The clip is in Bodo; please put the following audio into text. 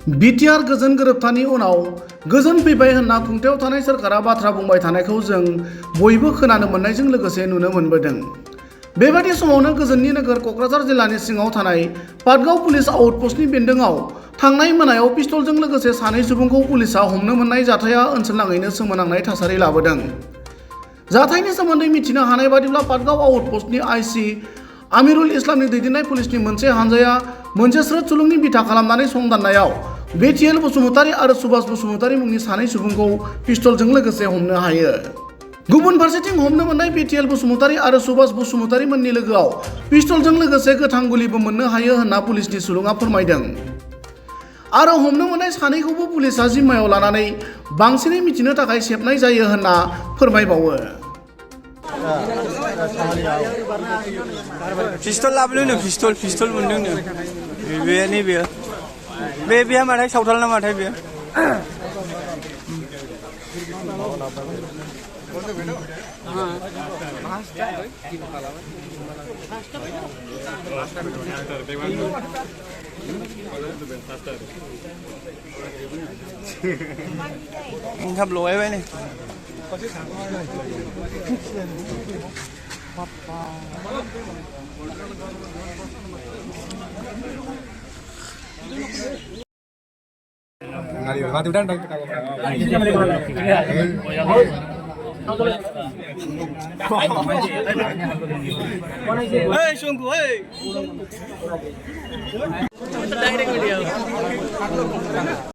बिटिआर गोजोन गोरोबथानि उनाव गोजोन फैबाय होनना खुंथायाव थानाय सोरखारा बाथ्रा बुंबाय थानायखौ जों बयबो खोनानो मोननायजों लोगोसे नुनो मोनबोदों। बेबादि समावनो गोजोननि नोगोर क'क्राझार जिल्लानि सिङाव थानाय पाटगाव पुलिस आउटपस्टनि बेन्दोंआव थांनाय मोनायाव पिस्तलजों लोगोसे सानै सुबुंखौ पुलिसा हमनो मोननाय जाथाया ओनसोलनाङैनो सोमोनांनाय थासारि लाबोदों। जाथायनि सोमोन्दै मिथिनो हानाय बादिब्ला पाटगाव आउटपस्टनि आइसि आमिरुल इस्लामनि दैदेननाय पुलिसनि मोनसे हानजाया मोनसे स्रोद सुलुंनि बिथा खालामनानै संदाननायाव बिटिएल बसुमतारी आरो सुभाष बसुमतारी मुंनि सानै सुबुंखौ पिस्तलजों लोगोसे हमनो हायो। गुबुन फारसेथिं हमनो मोननाय बिटिएल बसुमतारी आरो सुभाष बसुमतारी मोननि लोगोआव पिस्तलजों लोगोसे गोथां गुलिबो मोननो हायो होनना पुलिसनि सुलुङा फोरमायदों। आरो हमनो मोननाय सानैखौबो पुलिसा जिम्मायाव लानानै बांसिनै मिथिनो थाखाय सेबनाय जायो होनना फोरमायबावो। पिस्तल लाबोनो पिस्तल मोनदोंनो बे नैबे बेहा माथाय सावथाल ना माथाय बे ओंखाम लगायबाय नै Hey, sungguh, hey.